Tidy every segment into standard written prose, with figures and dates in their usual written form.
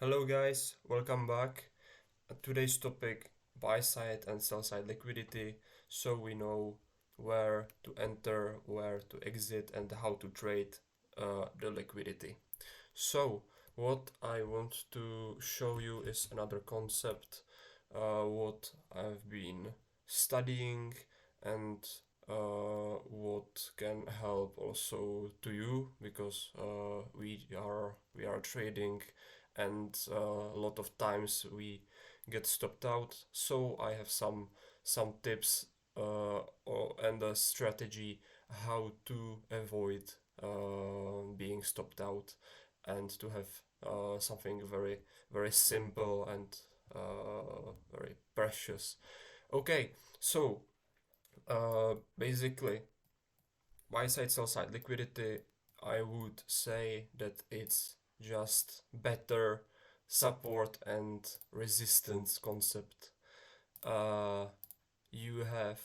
Hello guys, welcome back. Today's topic, buy-side and sell-side liquidity, so we know where to enter, where to exit, and how to trade the liquidity. So what I want to show you is another concept, what I've been studying and what can help also to you because we are trading and a lot of times we get stopped out. So I have some tips and a strategy how to avoid being stopped out and to have something very simple and very precious. Okay, so basically, buy side, sell side liquidity, I would say that it's just better support and resistance concept. Uh, you have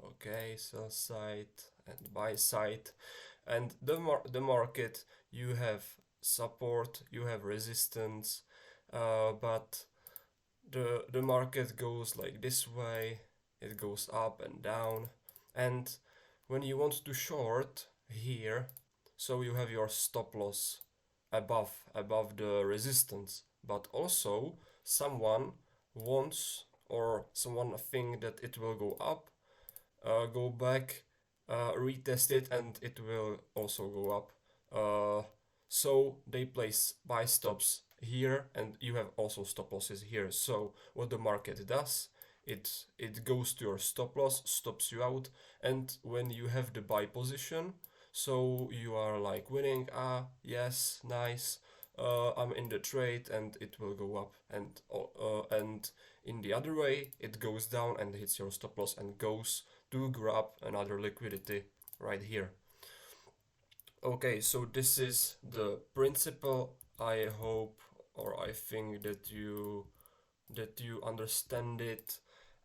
okay, sell side and buy side, and the market, you have support, you have resistance, but the market goes like this way, it goes up and down, and when you want to short here, so you have your stop loss above the resistance, but also someone wants or someone think that it will go up, go back, retest it, and it will also go up. So they place buy stops here, and you have also stop losses here. So what the market does, it goes to your stop loss, stops you out, and when you have the buy position, so you are like winning. Yes, nice. I'm in the trade, and it will go up, and in the other way, it goes down and hits your stop loss and goes to grab another liquidity right here. Okay, so this is the principle. I hope or I think that you understand it,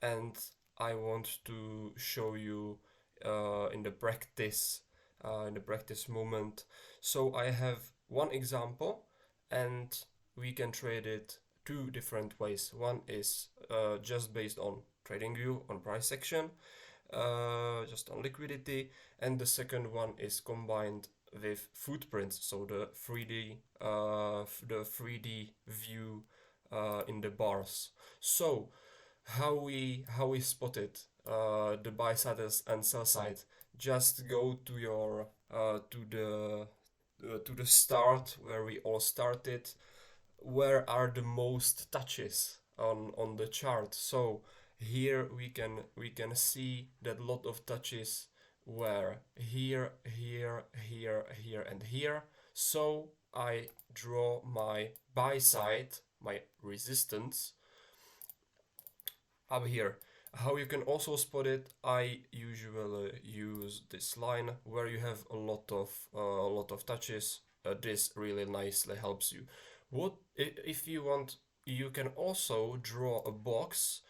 and I want to show you in the practice moment. So I have one example, and we can trade it two different ways. One is just based on trading view on price action, just on liquidity, and the second one is combined with footprints, so the 3D view in the bars. So how we spot it, the buy side and sell side. Just go to your to the start where we all started. Where are the most touches on the chart? So here we can see that lot of touches were here and here. So I draw my buy side, my resistance up here. How you can also spot it, I usually use this line where you have a lot of touches. This really nicely helps you. What if you want? You can also draw a box.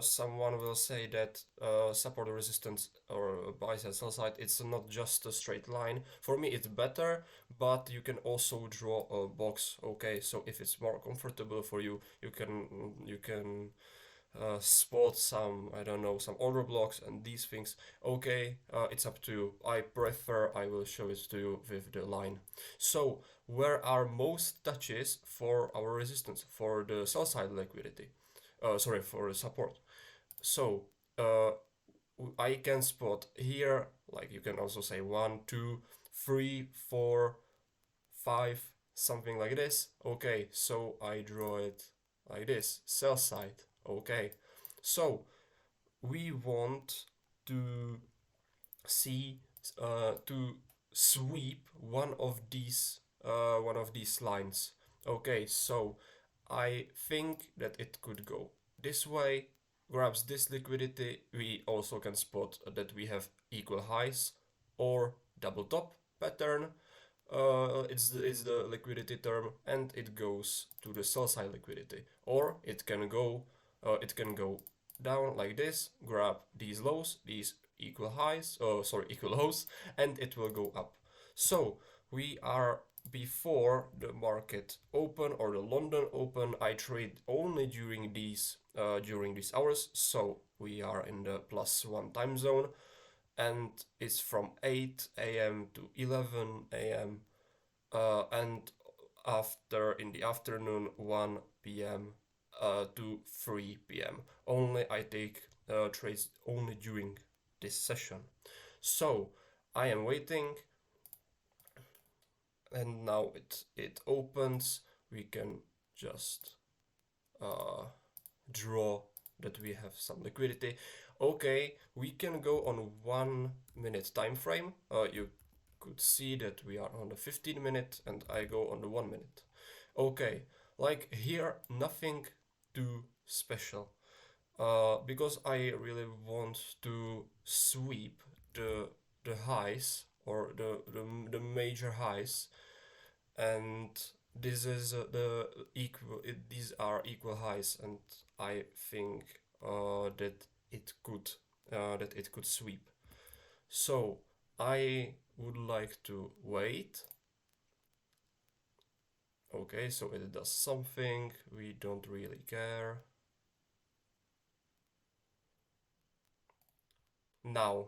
Someone will say that support resistance or buy side sell side, it's not just a straight line. For me it's better, but you can also draw a box. Okay, so if it's more comfortable for you, you can spot some, I don't know, some order blocks and these things. Okay, it's up to you. I will show it to you with the line. So where are most touches for our resistance, for the sell side liquidity? Sorry, for the support. So uh, I can spot here, like you can also say 1, 2, 3, 4, 5, something like this. Okay, so I draw it like this, sell side. Okay, so we want to see to sweep one of these lines. Okay, so I think that it could go this way, grabs this liquidity. We also can spot that we have equal highs or double top pattern. It's the liquidity term, and it goes to the sell side liquidity, or it can go down like this, grab these lows, these equal highs, equal lows, and it will go up. So we are before the market open or the London open, I trade only during these hours. So we are in the +1 time zone, and it's from 8 a.m. to 11 a.m. And after in the afternoon 1 p.m. To 3 p.m. Only I take trades only during this session. So I am waiting, and now it opens. We can just uh, draw that we have some liquidity. Okay, we can go on 1 minute time frame. You could see that we are on the 15 minute and I go on the 1 minute. Okay, like here, nothing too special. Because I really want to sweep the highs or the major highs, and this is the equal. These are equal highs, and I think that it could sweep. So I would like to wait. Okay, so it does something. We don't really care. Now,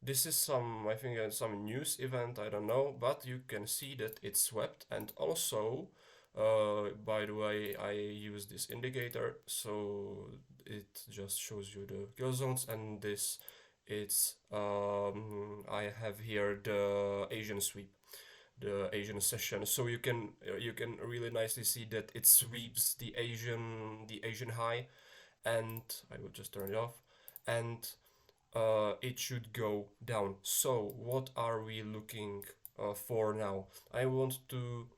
this is some, I think, some news event, I don't know, but you can see that it swept. And also, by the way, I use this indicator, so it just shows you the kill zones, and this it's I have here the Asian sweep, the Asian session, so you can really nicely see that it sweeps the Asian high, and I will just turn it off, and it should go down. So what are we looking for now? I want to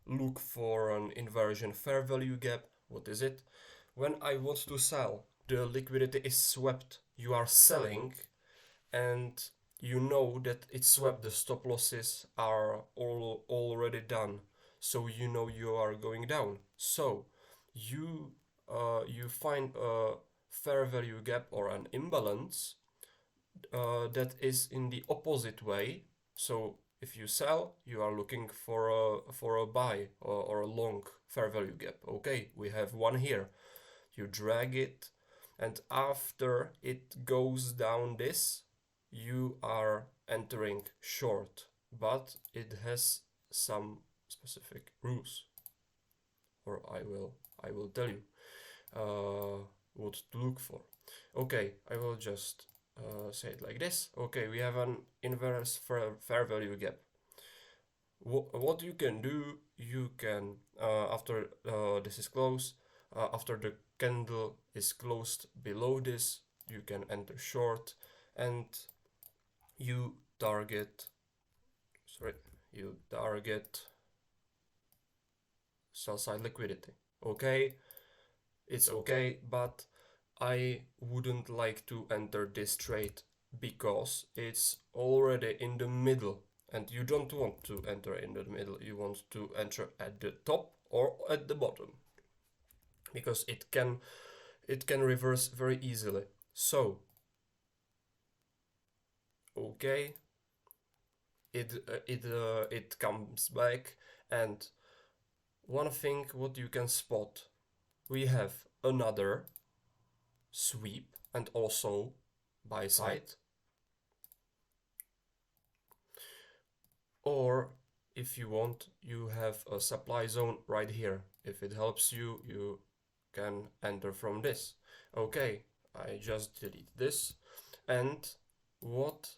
look for an inversion fair value gap. What is it? When I want to sell, the liquidity is swept. You are selling, and you know that it's swept. The stop losses are all already done, so you know you are going down. So you you find a fair value gap or an imbalance that is in the opposite way. So if you sell, you are looking for a buy or a long fair value gap. Okay, we have one here. You drag it, and after it goes down this, you are entering short, but it has some specific rules, or I will tell you what to look for. Okay, I will just say it like this. Okay, we have an inverse fair value gap. What you can do, you can after this is closed, after the candle is closed below this, you can enter short, and you target sorry you target sell side liquidity. Okay, it's okay, but I wouldn't like to enter this trade because it's already in the middle, and you don't want to enter in the middle. You want to enter at the top or at the bottom, because it can reverse very easily. So okay, it comes back, and one thing what you can spot, we have another sweep and also buy side. Or if you want, you have a supply zone right here. If it helps you, you can enter from this. Okay, I just delete this. And what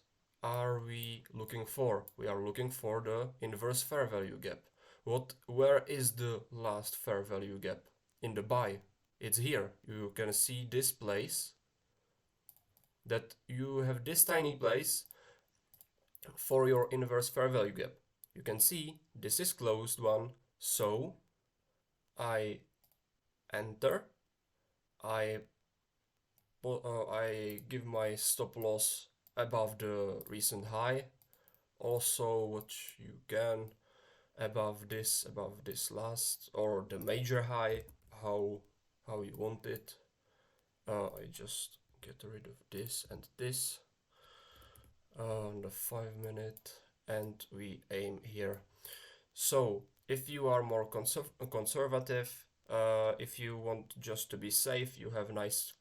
are we looking for? We are looking for the inverse fair value gap. Where is the last fair value gap? In the buy. It's here. You can see this place, that you have this tiny place for your inverse fair value gap. You can see this is closed one, so I enter, I I give my stop loss above the recent high. Also, what you can above this last or the major high, how you want it. I just get rid of this and this on the 5 minute, and we aim here. So if you are more conservative, if you want just to be safe, you have nice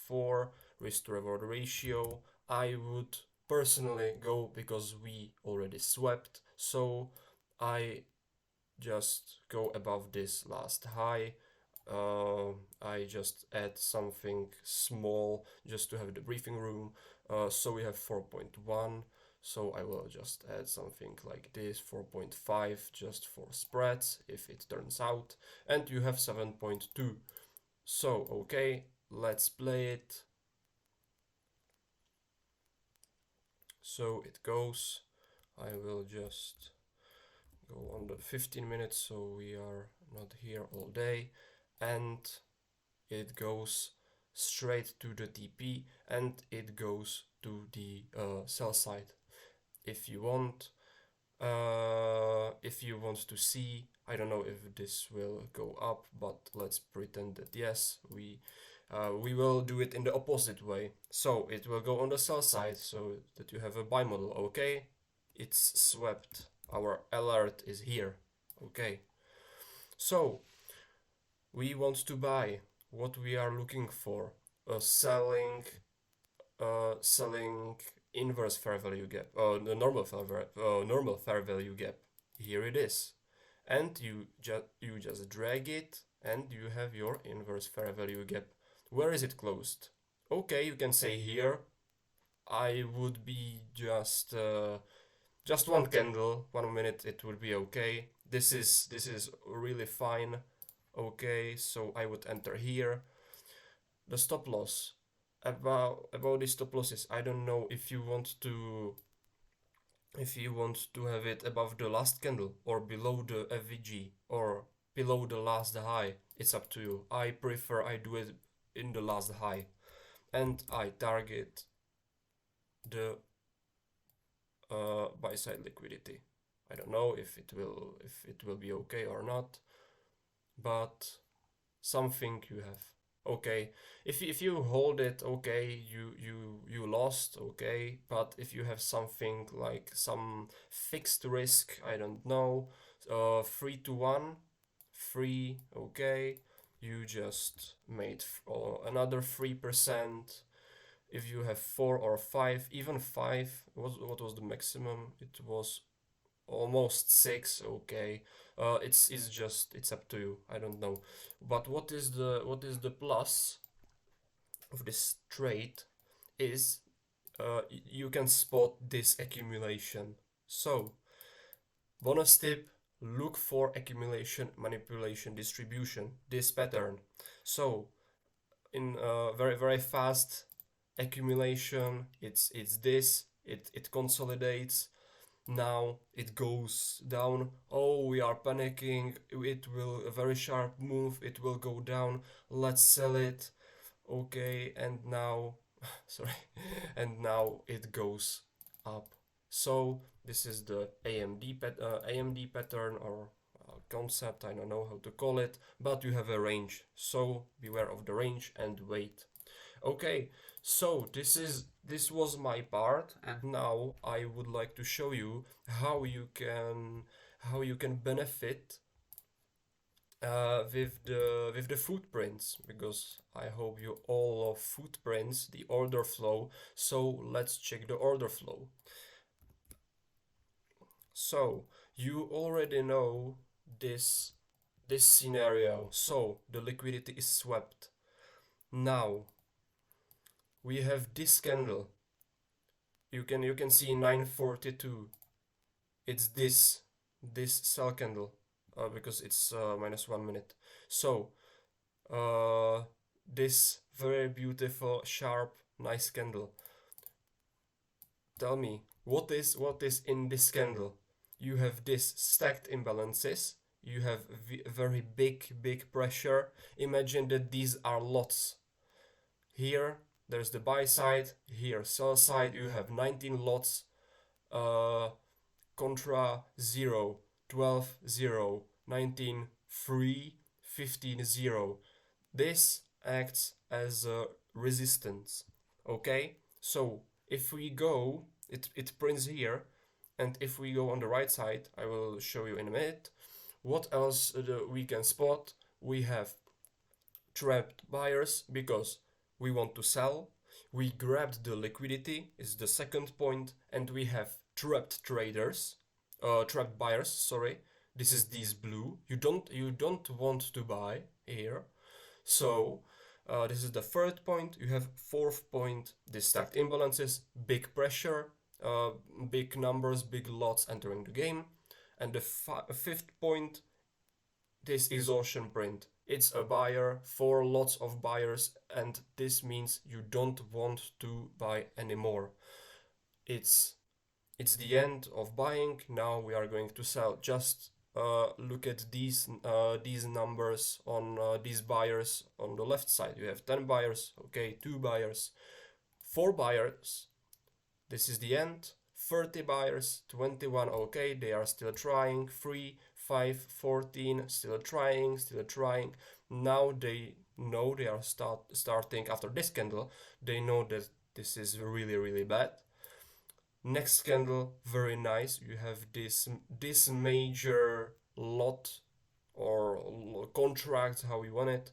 4 risk to reward ratio. I would personally go because we already swept, so I just go above this last high. I just add something small just to have the briefing room. So we have 4.1. So I will just add something like this, 4.5, just for spreads if it turns out. And you have 7.2. So, okay, let's play it. So it goes. I will just go on the 15 minutes so we are not here all day. And it goes straight to the TP and it goes to the sell side. If you want, to see, I don't know if this will go up, but let's pretend that yes, we will do it in the opposite way. So it will go on the sell side so that you have a buy model. Okay, it's swept. Our alert is here. Okay, so we want to buy. What we are looking for? Selling inverse fair value gap, the normal fair value gap. Here it is, and you just drag it, and you have your inverse fair value gap. Where is it closed? Okay, you can say here. I would be just one candle, 1 minute. It would be okay. This is really fine. Okay, so I would enter here. The stop loss, about the stop losses, I don't know if you want to have it above the last candle or below the FVG or below the last high. It's up to you. I prefer I do it in the last high, and I target the buy side liquidity. I don't know if it will be okay or not, but something you have. Okay, if you hold it, okay, you lost, okay, but if you have something like some fixed risk, I don't know, 3 to 1, 3, okay, you just made another 3%. If you have 4 or 5, even 5, what was the maximum? It was almost 6, okay. It's up to you. I don't know. But what is the plus of this trade is you can spot this accumulation. So bonus tip, look for accumulation, manipulation, distribution, this pattern. So in very very fast accumulation, it's this, it consolidates. Now it goes down. Oh, we are panicking. It will a very sharp move. It will go down. Let's sell it. Okay, and now, sorry, and now it goes up. So this is the AMD pattern or concept. I don't know how to call it, but you have a range. So beware of the range and wait. Okay, so this was my part, and now I would like to show you how you can benefit with the footprints, because I hope you all love footprints, the order flow. So let's check the order flow. So you already know this scenario. So the liquidity is swept. Now we have this candle. You can see 942. It's this sell candle because it's minus 1 minute. So this very beautiful, sharp, nice candle. Tell me what is in this candle. You have this stacked imbalances. You have very big pressure. Imagine that these are lots. Here there's the buy side, here sell side. You have 19 lots, contra 0, 12, 0, 19, 3, 15, 0. This acts as a resistance. Okay, so if we go, it prints here. And if we go on the right side, I will show you in a minute. What else we can spot? We have trapped buyers because we want to sell. We grabbed the liquidity is the second point, and we have trapped traders, trapped buyers. Sorry, this is these blue. You don't want to buy here. So this is the third point. You have fourth point. The stacked imbalances, big pressure, uh, big numbers, big lots entering the game, and the fifth point, this exhaustion print. It's a buyer for lots of buyers, and this means you don't want to buy anymore. It's it's the end of buying. Now we are going to sell. Just look at these numbers on these buyers on the left side. You have 10 buyers, okay, 2 buyers, 4 buyers. This is the end. 30 buyers, 21, okay, they are still trying. 3, 5, 14, still trying, still trying. Now they know they are starting after this candle. They know that this is really, really bad. Next candle, very nice. You have this major lot or contract, how you want it,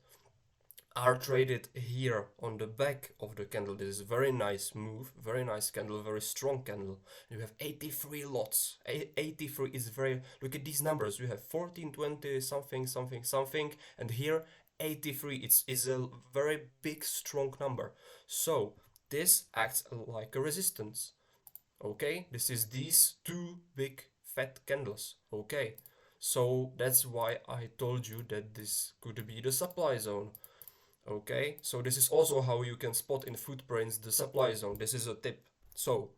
are traded here on the back of the candle. This is a very nice move, very nice candle, very strong candle. You have 83 lots. 83 is very, look at these numbers. You have 14, 20, something, something, something, and here 83. Is a very big, strong number. So this acts like a resistance. Okay, this is these two big fat candles. Okay, so that's why I told you that this could be the supply zone. Okay, so this is also how you can spot in footprints the supply zone. This is a tip. So,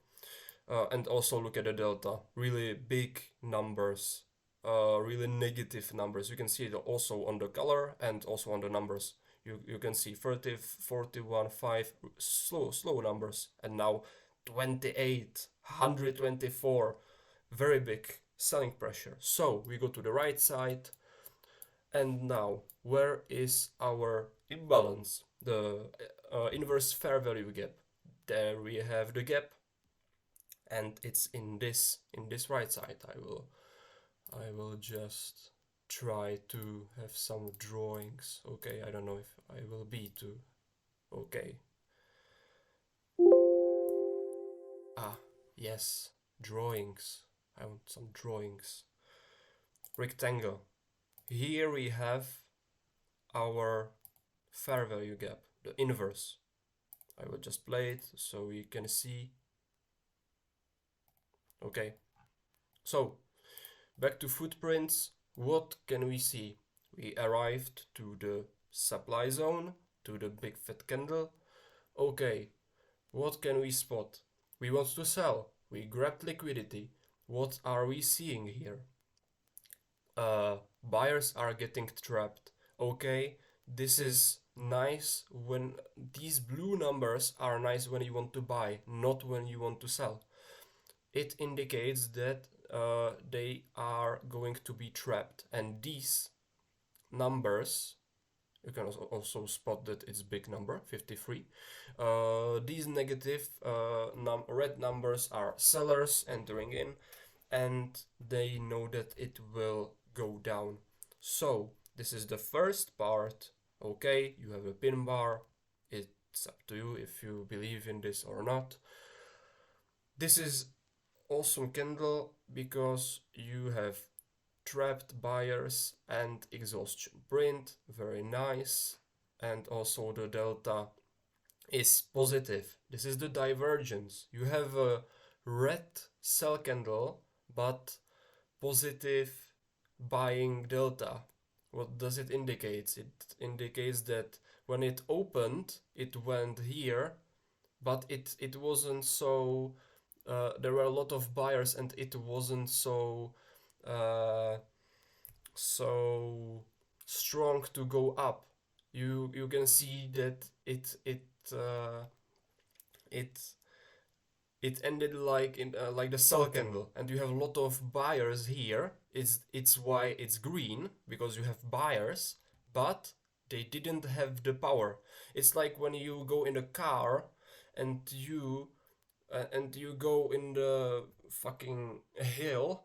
and also look at the delta. Really big numbers, really negative numbers. You can see it also on the color and also on the numbers. You can see 30, 41, 5, slow numbers. And now 28, 124, very big selling pressure. So we go to the right side. And now, where is our imbalance? The inverse fair value gap. There we have the gap, and it's in this right side. I will just try to have some drawings. Okay, I don't know if I will be too. Okay. Ah, yes, drawings. I want some drawings. Rectangle. Here we have our fair value gap, the inverse. I will just play it so we can see. Okay, so back to footprints. What can we see? We arrived to the supply zone, to the big fat candle. Okay, what can we spot? We want to sell. We grabbed liquidity. What are we seeing here? Buyers are getting trapped. Okay, this is nice when these blue numbers are nice when you want to buy, not when you want to sell. It indicates that they are going to be trapped, and these numbers, you can also spot that it's big number 53. These negative red numbers are sellers entering in, and they know that it will go down. So this is the first part. Okay, you have a pin bar. It's up to you if you believe in this or not. This is awesome candle because you have trapped buyers and exhaustion print, very nice, and also the delta is positive. This is the divergence. You have a red sell candle but positive buying delta. What does it indicate? It indicates that when it opened it went here, but it wasn't so there were a lot of buyers and it wasn't so uh, so strong to go up. You can see that uh, it it ended like in like the sell candle, and you have a lot of buyers here. It's why it's green, because you have buyers, but they didn't have the power. It's like when you go in a car and you go in the fucking hill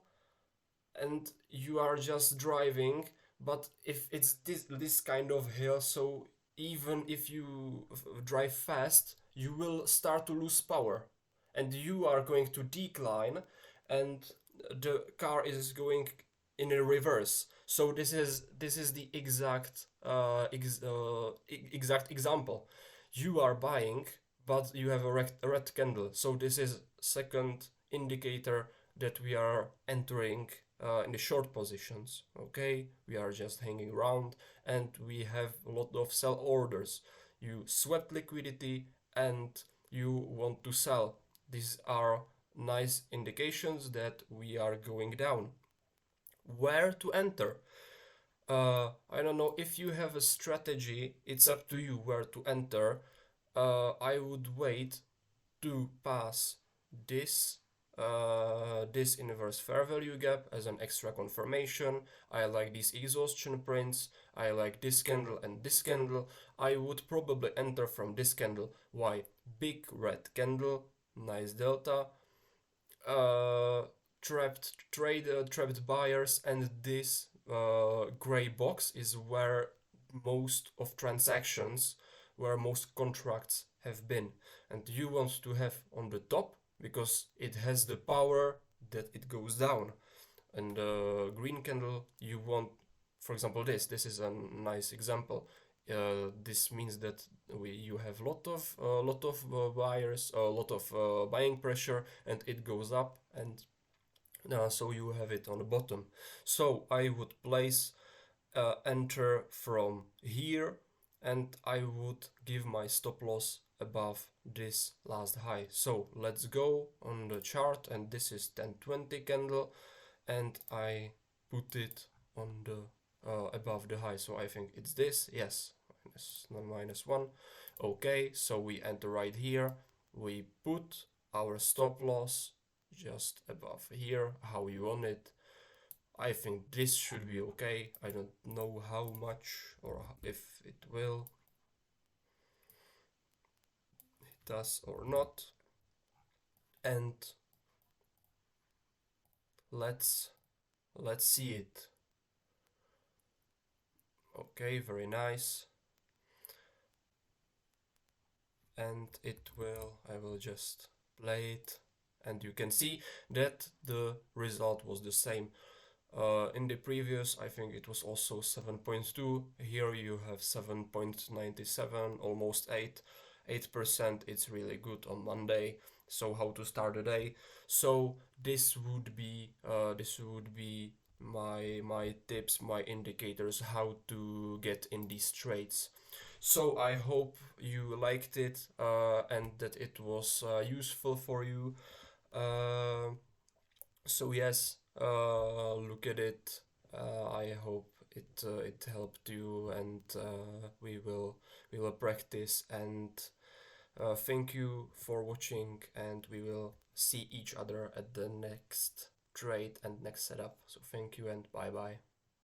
and you are just driving, but if it's this kind of hill, so even if you drive fast, you will start to lose power and you are going to decline, and the car is going in a reverse. So this is the exact example. You are buying, but you have a red candle. So this is second indicator that we are entering in the short positions. Okay, we are just hanging around, and we have a lot of sell orders. You sweat liquidity and you want to sell. These are nice indications that we are going down. Where to enter? I don't know if you have a strategy. It's up to you where to enter. I would wait to pass this this inverse fair value gap as an extra confirmation. I like these exhaustion prints. I like this candle and this candle. I would probably enter from this candle. Why? Big red candle, nice delta, uh, trapped buyers, and this gray box is where most of transactions, where most contracts have been, and you want to have on the top because it has the power that it goes down. And the green candle you want, for example, this is a nice example. This means that you have lot of buyers, a lot of buying pressure, and it goes up, and so you have it on the bottom. So I would place enter from here, and I would give my stop loss above this last high. So let's go on the chart, and this is 1020 candle, and I put it on the above the high. So I think it's this. Yes, -1. Okay, so we enter right here. We put our stop loss just above here, how you want it. I think this should be okay. I don't know how much or if it will. It does or not. And let's see it. Okay, very nice. And I will just play it, and you can see that the result was the same. In the previous, I think it was also 7.2. Here you have 7.97, almost 8%. It's really good on Monday. So how to start the day? So this would be my tips, my indicators, how to get in these trades. So I hope you liked it and that it was useful for you. Uh, so yes, look at it. I hope it helped you, and we will practice. And thank you for watching, and we will see each other at the next trade and next setup. So thank you and bye bye.